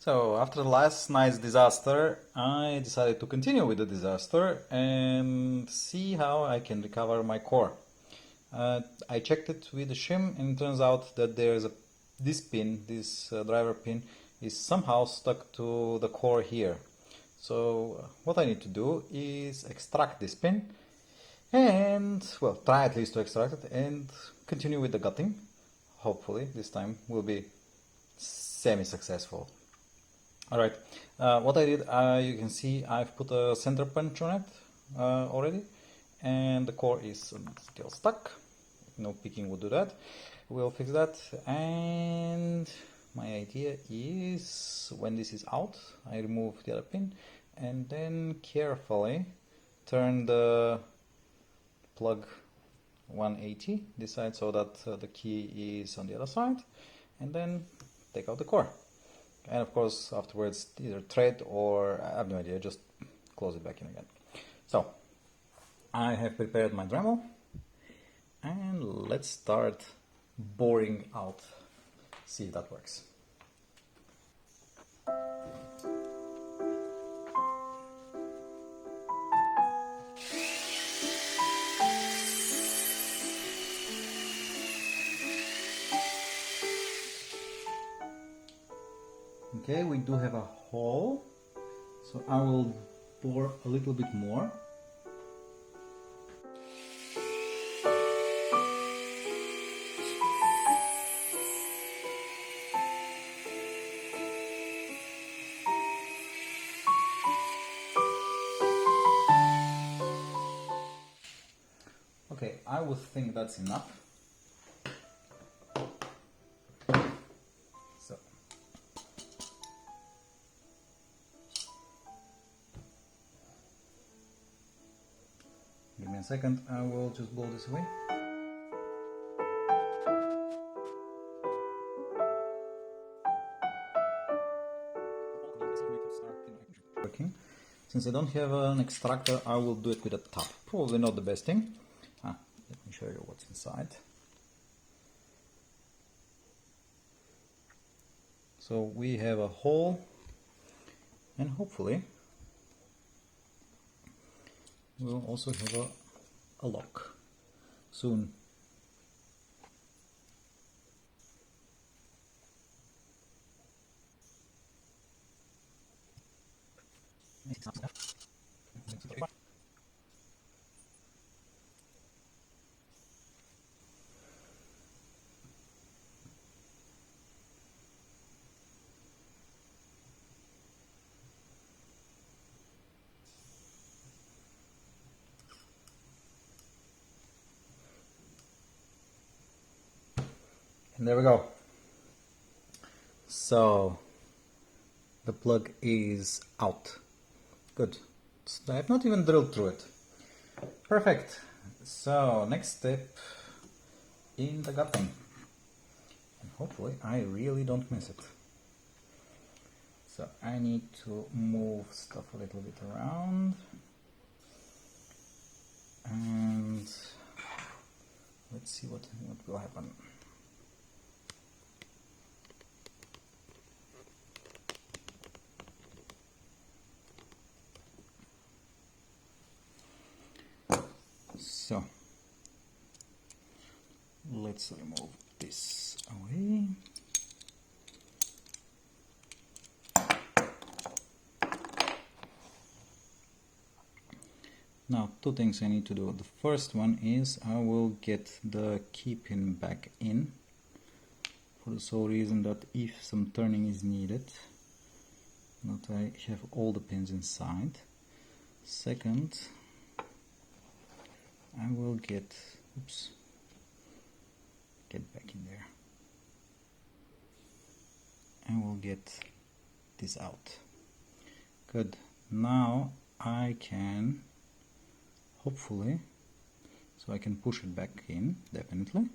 So after the last night's disaster, I decided to continue with the disaster and see how I can recover my core. I checked it with the shim and it turns out that this pin, this driver pin, is somehow stuck to the core here. So what I need to do is extract this pin and, well, try at least to extract it and continue with the gutting. Hopefully this time will be semi-successful. Alright, what I did, you can see I've put a center punch on it already, and the core is still stuck. No picking would do that. We'll fix that, and my idea is when this is out, I remove the other pin and then carefully turn the plug 180 this side so that the key is on the other side, and then take out the core. And of course afterwards either thread or I have no idea, just close it back in again. So I have prepared my Dremel and let's start boring out, see if that works. Okay, we do have a hole, so I will bore a little bit more. Okay, I would think that's enough. So give me a second, I will just blow this away. Working. Since I don't have an extractor, I will do it with a tap. Probably not the best thing. Let me show you what's inside. So we have a hole, and hopefully we'll also have a lock soon. And there we go. So the plug is out. Good. So I have not even drilled through it. Perfect. So next step in the gutting. And hopefully I really don't miss it. So I need to move stuff a little bit around. And let's see what will happen. So let's remove this away. Now, two things I need to do. The first one is I will get the key pin back in for the sole reason that if some turning is needed, that I have all the pins inside. Second, I will get back in there. I will get this out. Good. Now I can, hopefully, so I can push it back in, definitely.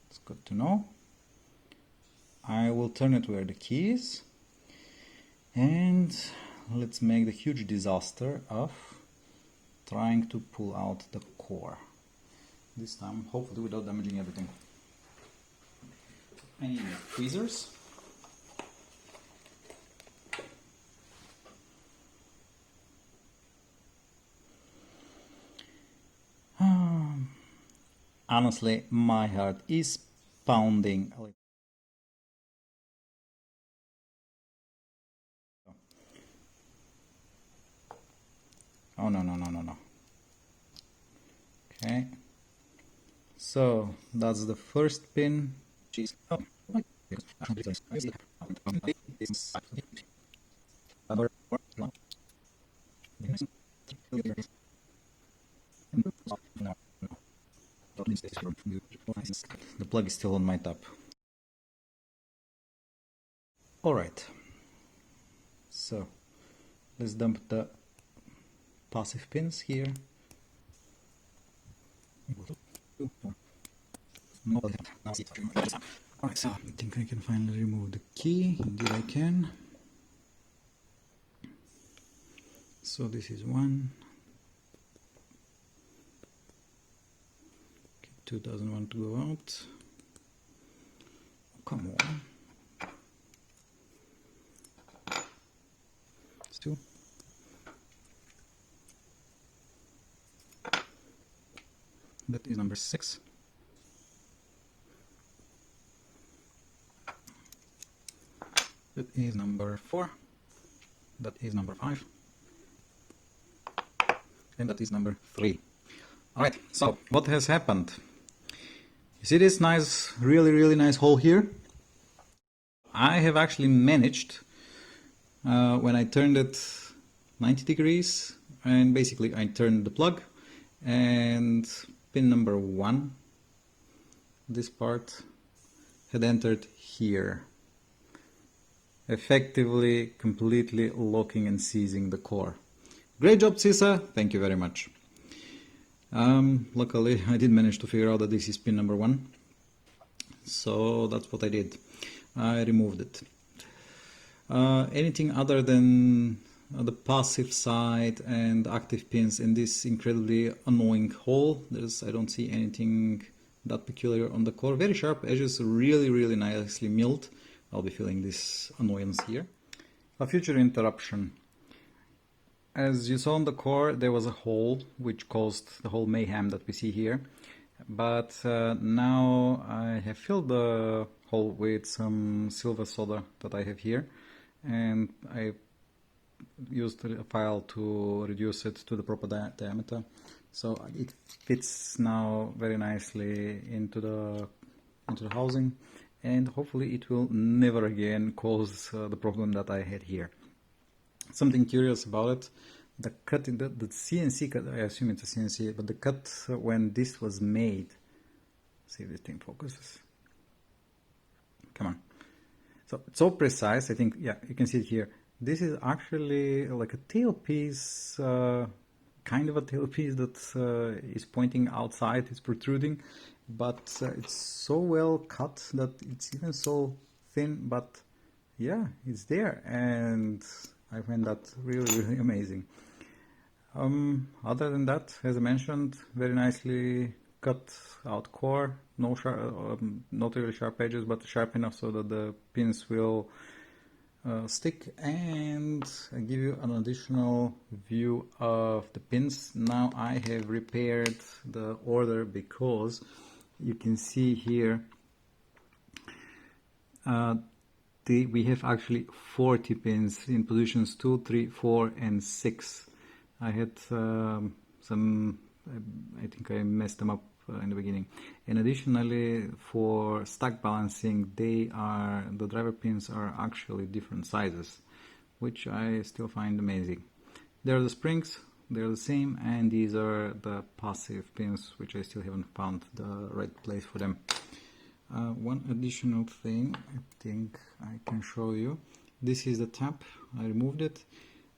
It's good to know. I will turn it where the key is, and let's make the huge disaster of trying to pull out the core. This time, hopefully without damaging everything. I need tweezers. honestly, my heart is pounding. Oh, no, no, no, no, no. Okay. So that's the first pin. Jeez. Oh, my goodness. The plug is still on my top. Alright, so let's dump the passive pins here. Alright, so I think I can finally remove the key. Indeed I can. So this is one. Okay, 2 doesn't want to go out. Come on. It's 2. That is number 6. That is number 4. That is number 5. And that is number 3. Alright, so what has happened? You see this nice, really nice hole here? I have actually managed, when I turned it 90 degrees, and basically I turned the plug, and pin number 1, this part, had entered here, effectively completely locking and seizing the core. Great job, CISA, thank you very much. Luckily I did manage to figure out that this is pin number 1, so that's what I did. I removed it. Anything other than the passive side and active pins in this incredibly annoying hole, I don't see anything that peculiar on the core. Very sharp edges, really nicely milled. I'll be feeling this annoyance here. A future interruption. As you saw on the core, there was a hole which caused the whole mayhem that we see here. But now I have filled the hole with some silver soda that I have here, and I used a file to reduce it to the proper diameter, so it fits now very nicely into the housing, and hopefully it will never again cause the problem that I had here. Something curious about it, the cut in the CNC cut, I assume it's a CNC, but the cut when this was made, see if this thing focuses, come on, so it's so precise. I think, yeah, you can see it here. This is actually like a tailpiece, kind of a tailpiece that is pointing outside, it's protruding, but it's so well cut that it's even so thin, but yeah, it's there, and I find that really amazing. Other than that, as I mentioned, very nicely cut out core, no sharp, not really sharp edges, but sharp enough so that the pins will stick. And I give you an additional view of the pins. Now I have repaired the order because you can see here we have actually 40 pins in positions 2, 3, 4 and 6. I had some, I think I messed them up in the beginning. And additionally, for stack balancing, the driver pins are actually different sizes, which I still find amazing. There are the springs, they're the same, and these are the passive pins, which I still haven't found the right place for them. One additional thing I think I can show you. This is the tap. I removed it.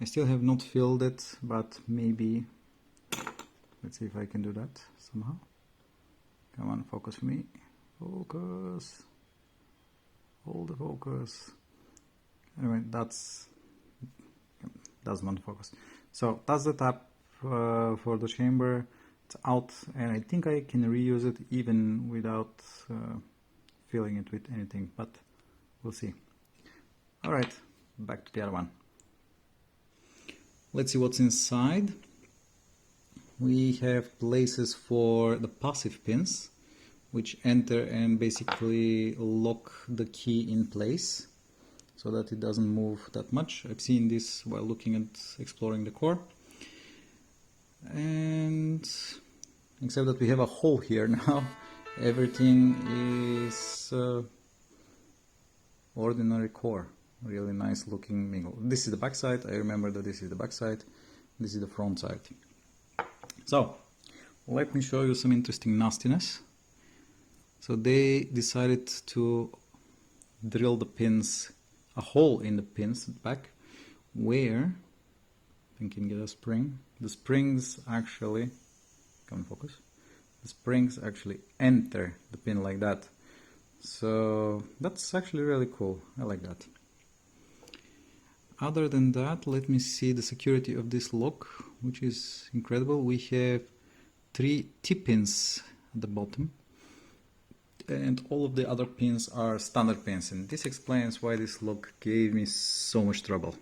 I still have not filled it, but maybe, let's see if I can do that somehow. Come on, focus for me. Focus. Hold the focus. Anyway, that's not focus. So that's the tap for the chamber. It's out, and I think I can reuse it even without filling it with anything, but we'll see. Alright, back to the other one. Let's see what's inside. We have places for the passive pins. which enter and basically lock the key in place so that it doesn't move that much. I've seen this while looking at exploring the core. And except that we have a hole here now, everything is ordinary core. Really nice looking mingle. This is the back side. I remember that this is the back side. This is the front side. So let me show you some interesting nastiness. So they decided to drill the pins, a hole in the pins at the back, where I think you can get a spring. The springs actually, come focus. The springs actually enter the pin like that. So that's actually really cool. I like that. Other than that, let me see the security of this lock, which is incredible. We have 3 T-pins at the bottom, and all of the other pins are standard pins, and this explains why this lock gave me so much trouble.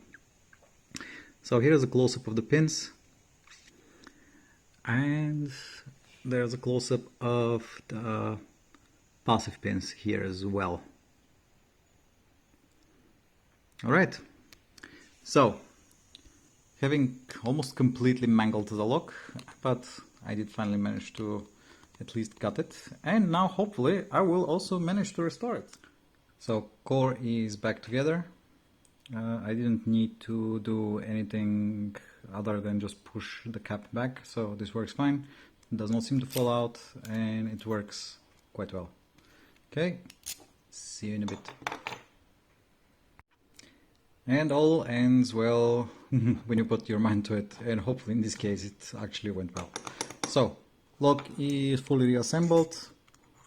So here's a close-up of the pins, and there's a close-up of the passive pins here as well. Alright, so having almost completely mangled the lock, but I did finally manage to at least cut it, and now hopefully I will also manage to restore it. So core is back together. I didn't need to do anything other than just push the cap back, so this works fine. It does not seem to fall out, and it works quite well. Okay, see you in a bit. And all ends well when you put your mind to it, and hopefully in this case it actually went well. So lock is fully reassembled,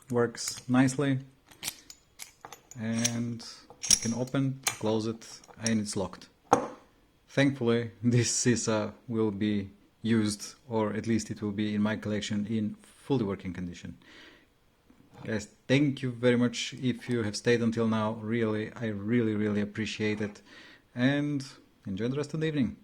works nicely, and I can open, close it, and it's locked. Thankfully this CISA will be used, or at least it will be in my collection in fully working condition. Guys, thank you very much if you have stayed until now. Really, I really appreciate it, and enjoy the rest of the evening.